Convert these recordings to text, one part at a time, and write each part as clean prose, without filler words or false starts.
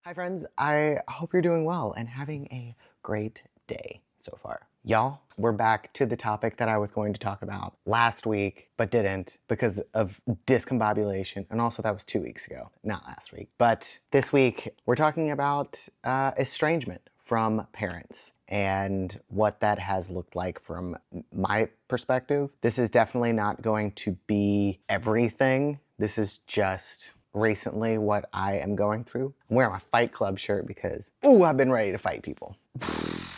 Hi friends, I hope you're doing well and having a great day so far. Y'all, we're back to the topic that I was going to talk about last week, but didn't because of discombobulation. And also that was 2 weeks ago, not last week. But this week, we're talking about estrangement from parents and what that has looked like from my perspective. This is definitely not going to be everything. This is just recently what I am going through. I'm wearing my Fight Club shirt because, ooh, I've been ready to fight people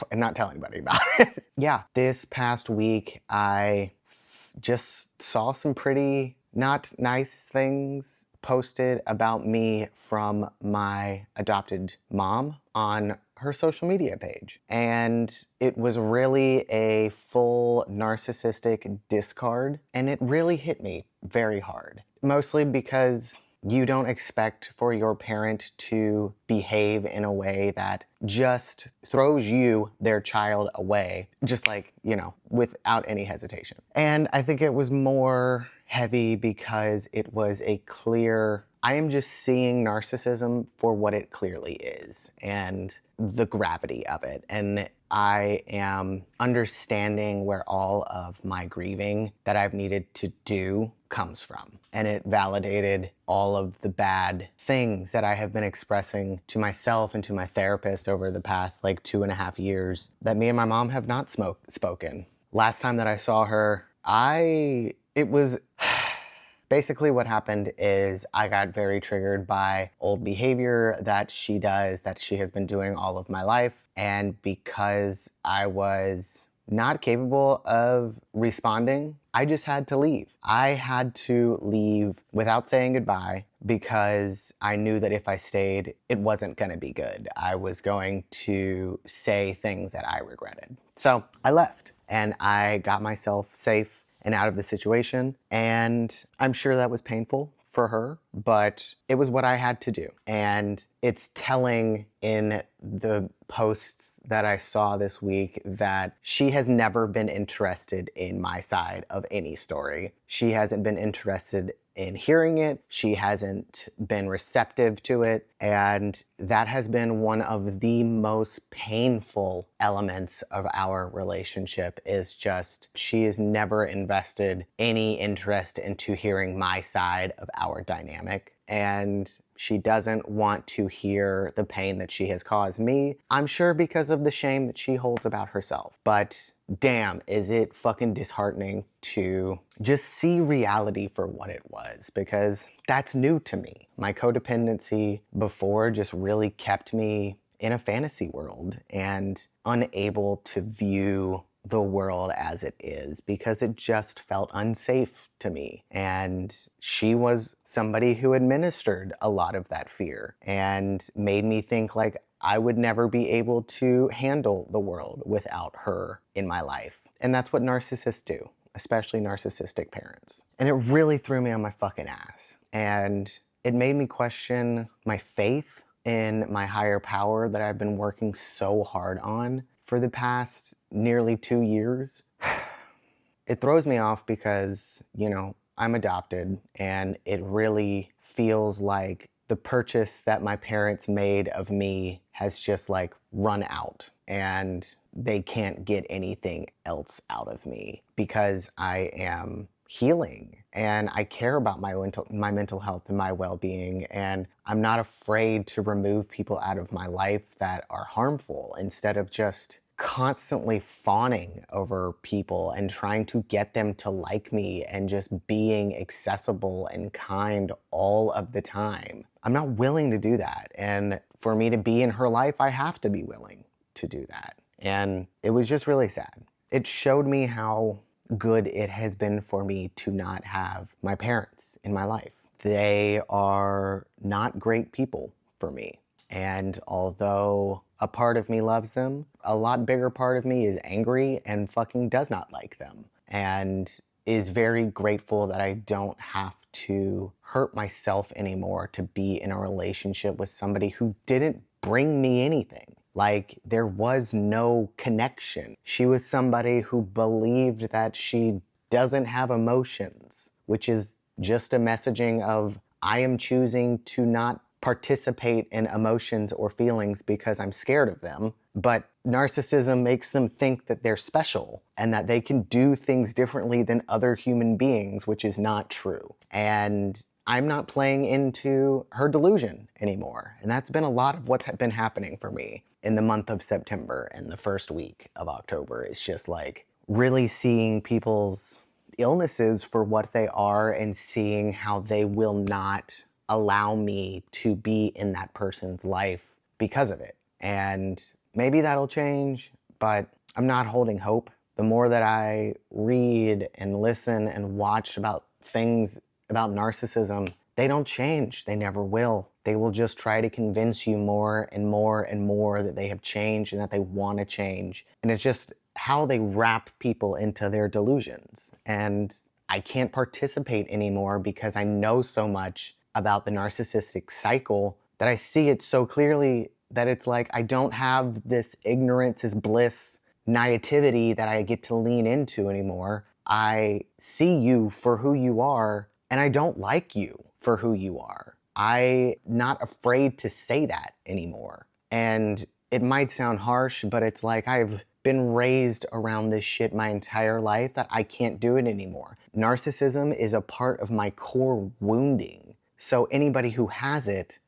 and not tell anybody about it. Yeah, this past week, I just saw some pretty not nice things posted about me from my adopted mom on her social media page. And it was really a full narcissistic discard, and it really hit me very hard. Mostly because you don't expect for your parent to behave in a way that just throws you, their child, away, just like, without any hesitation. And I think it was more heavy because it was a clear, I am just seeing narcissism for what it clearly is and the gravity of it. And I am understanding where all of my grieving that I've needed to do comes from. And it validated all of the bad things that I have been expressing to myself and to my therapist over the past 2.5 years that me and my mom have not spoken. Last time that I saw her, it was basically what happened is I got very triggered by old behavior that she does, that she has been doing all of my life. And because I was not capable of responding, I just had to leave. I had to leave without saying goodbye because I knew that if I stayed, it wasn't gonna be good. I was going to say things that I regretted. So I left and I got myself safe and out of the situation. And I'm sure that was painful for her, but it was what I had to do. And it's telling in the posts that I saw this week that she has never been interested in my side of any story. She hasn't been interested in hearing it. She hasn't been receptive to it. And that has been one of the most painful elements of our relationship is just she has never invested any interest into hearing my side of our dynamic. And she doesn't want to hear the pain that she has caused me. I'm sure because of the shame that she holds about herself. But damn, is it fucking disheartening to just see reality for what it was, because that's new to me. My codependency before just really kept me in a fantasy world and unable to view the world as it is because it just felt unsafe to me. And she was somebody who administered a lot of that fear and made me think I would never be able to handle the world without her in my life. And that's what narcissists do, especially narcissistic parents. And it really threw me on my fucking ass. And it made me question my faith in my higher power that I've been working so hard on for the past nearly 2 years. It throws me off because, I'm adopted and it really feels like the purchase that my parents made of me has just run out and they can't get anything else out of me because I am healing and I care about my mental health and my well-being, and I'm not afraid to remove people out of my life that are harmful instead of just constantly fawning over people and trying to get them to like me and just being accessible and kind all of the time. I'm not willing to do that. And for me to be in her life, I have to be willing to do that. And it was just really sad. It showed me how good it has been for me to not have my parents in my life. They are not great people for me. And although a part of me loves them, a lot bigger part of me is angry and fucking does not like them. And is very grateful that I don't have to hurt myself anymore to be in a relationship with somebody who didn't bring me anything. There was no connection. She was somebody who believed that she doesn't have emotions, which is just a messaging of I am choosing to not participate in emotions or feelings because I'm scared of them, but narcissism makes them think that they're special and that they can do things differently than other human beings, which is not true. And I'm not playing into her delusion anymore. And that's been a lot of what's been happening for me in the month of September and the first week of October. It's just like really seeing people's illnesses for what they are and seeing how they will not allow me to be in that person's life because of it. And maybe that'll change, but I'm not holding hope. The more that I read and listen and watch about things about narcissism, they don't change. They never will. They will just try to convince you more and more and more that they have changed and that they want to change. And it's just how they wrap people into their delusions. And I can't participate anymore because I know so much about the narcissistic cycle that I see it so clearly that it's like I don't have this ignorance is bliss naivety that I get to lean into anymore. I see you for who you are, and I don't like you for who you are. I'm not afraid to say that anymore. And it might sound harsh, but it's like I've been raised around this shit my entire life that I can't do it anymore. Narcissism is a part of my core wounding. So anybody who has it,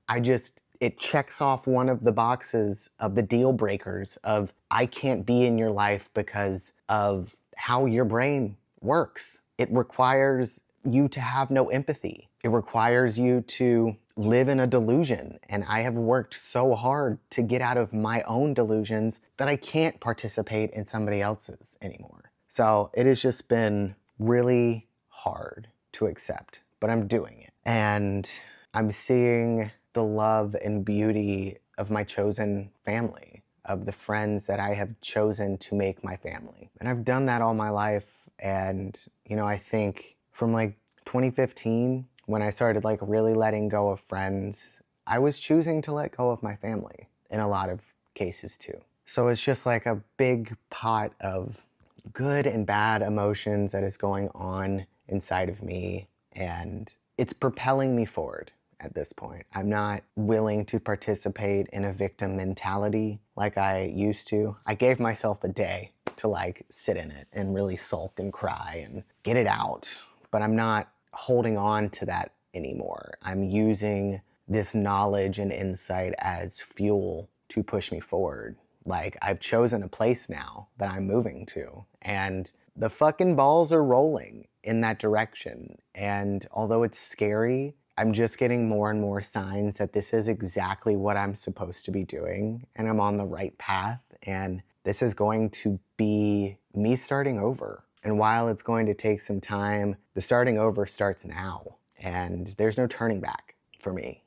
it checks off one of the boxes of the deal breakers of I can't be in your life because of how your brain works. It requires you to have no empathy. It requires you to live in a delusion. And I have worked so hard to get out of my own delusions that I can't participate in somebody else's anymore. So it has just been really hard to accept, but I'm doing it. And I'm seeing the love and beauty of my chosen family, of the friends that I have chosen to make my family. And I've done that all my life. And, I think from like 2015, when I started like really letting go of friends, I was choosing to let go of my family in a lot of cases too. So it's just like a big pot of good and bad emotions that is going on inside of me, and it's propelling me forward at this point. I'm not willing to participate in a victim mentality like I used to. I gave myself a day to like sit in it and really sulk and cry and get it out, but I'm not holding on to that anymore. I'm using this knowledge and insight as fuel to push me forward. Like I've chosen a place now that I'm moving to, and the fucking balls are rolling in that direction. And although it's scary, I'm just getting more and more signs that this is exactly what I'm supposed to be doing, and I'm on the right path, and this is going to be me starting over. And while it's going to take some time, the starting over starts now, and there's no turning back for me.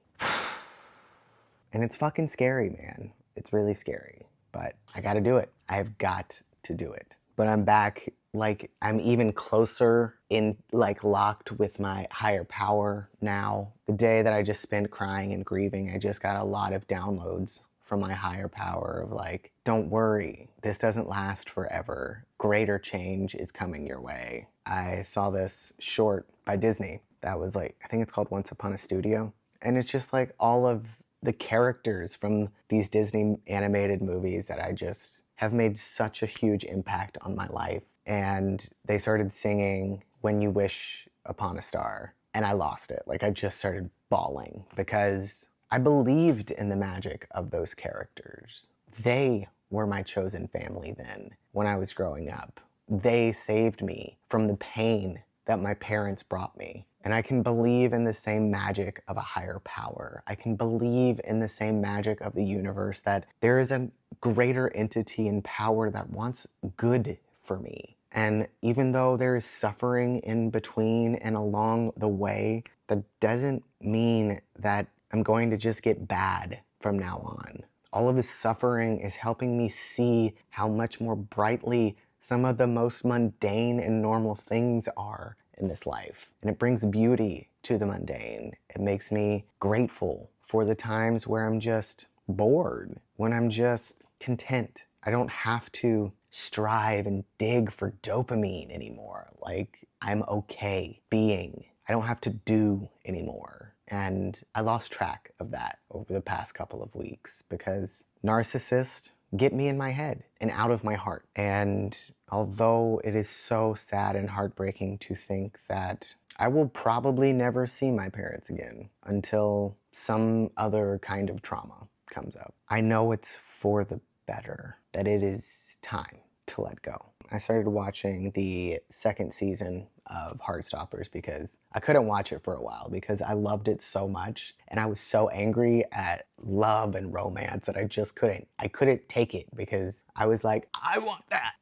And it's fucking scary, man. It's really scary, but I gotta do it. I've got to do it. But I'm back, like I'm even closer in, like locked with my higher power now. The day that I just spent crying and grieving, I just got a lot of downloads from my higher power of like, don't worry, this doesn't last forever. Greater change is coming your way. I saw this short by Disney that was like, I think it's called Once Upon a Studio. And it's just like all of the characters from these Disney animated movies that I just have made such a huge impact on my life. And they started singing When You Wish Upon a Star, and I lost it. Like I just started bawling because I believed in the magic of those characters. They were my chosen family then when I was growing up. They saved me from the pain that my parents brought me. And I can believe in the same magic of a higher power. I can believe in the same magic of the universe, that there is a greater entity and power that wants good for me. And even though there is suffering in between and along the way, that doesn't mean that I'm going to just get bad from now on. All of this suffering is helping me see how much more brightly some of the most mundane and normal things are in this life. And it brings beauty to the mundane. It makes me grateful for the times where I'm just bored, when I'm just content. I don't have to strive and dig for dopamine anymore. Like, I'm okay being. I don't have to do anymore. And I lost track of that over the past couple of weeks because narcissists get me in my head and out of my heart. And although it is so sad and heartbreaking to think that I will probably never see my parents again until some other kind of trauma comes up, I know it's for the better, that it is time to let go. I started watching the second season of Heartstoppers because I couldn't watch it for a while because I loved it so much and I was so angry at love and romance that I just couldn't. I couldn't take it because I was like, I want that.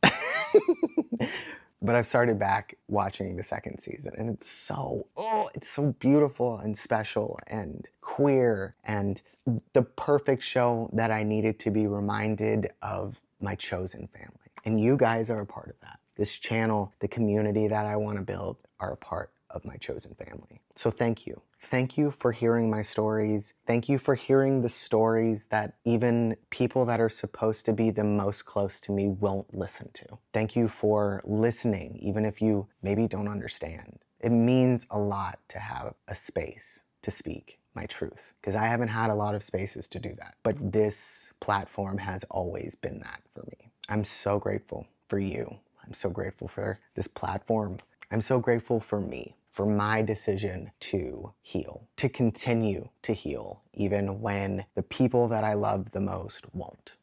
But I've started back watching the second season and it's so beautiful and special and queer and the perfect show that I needed to be reminded of my chosen family. And you guys are a part of that. This channel, the community that I want to build are a part of my chosen family. So thank you. Thank you for hearing my stories. Thank you for hearing the stories that even people that are supposed to be the most close to me won't listen to. Thank you for listening, even if you maybe don't understand. It means a lot to have a space to speak my truth, because I haven't had a lot of spaces to do that. But this platform has always been that for me. I'm so grateful for you. I'm so grateful for this platform. I'm so grateful for me, for my decision to heal, to continue to heal, even when the people that I love the most won't.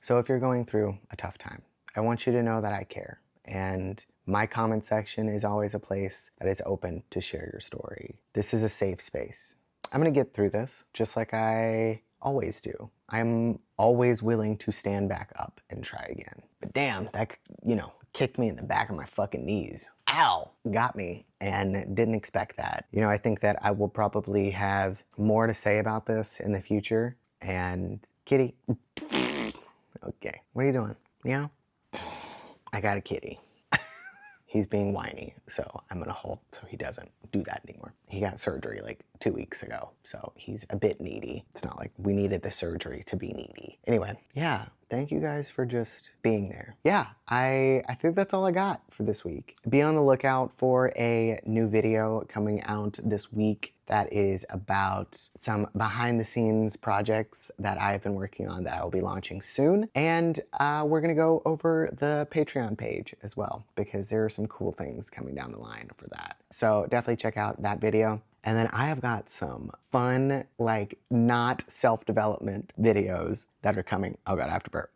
So if you're going through a tough time, I want you to know that I care. And my comment section is always a place that is open to share your story. This is a safe space. I'm gonna get through this just like I always do. I'm always willing to stand back up and try again. But damn, that, kicked me in the back of my fucking knees. Ow, got me, and didn't expect that. I think that I will probably have more to say about this in the future. And kitty, okay, what are you doing? Meow? I got a kitty. He's being whiny, so I'm gonna hold so he doesn't do that anymore. He got surgery like 2 weeks ago, so he's a bit needy. It's not like we needed the surgery to be needy. Anyway, yeah, thank you guys for just being there. Yeah, I think that's all I got for this week. Be on the lookout for a new video coming out this week that is about some behind the scenes projects that I've been working on that I will be launching soon. And we're gonna go over the Patreon page as well, because there are some cool things coming down the line for that. So definitely check out that video. And then I have got some fun, not self-development videos that are coming. Oh God, I have to burp.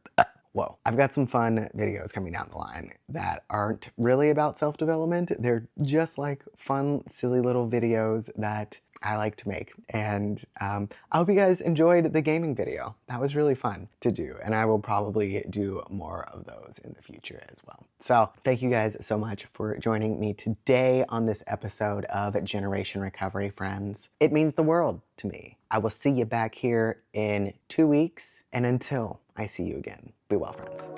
Whoa. I've got some fun videos coming down the line that aren't really about self-development. They're just like fun, silly little videos that I like to make. And I hope you guys enjoyed the gaming video. That was really fun to do. And I will probably do more of those in the future as well. So thank you guys so much for joining me today on this episode of Generation Recovery, friends. It means the world to me. I will see you back here in 2 weeks. And until I see you again, be well, friends.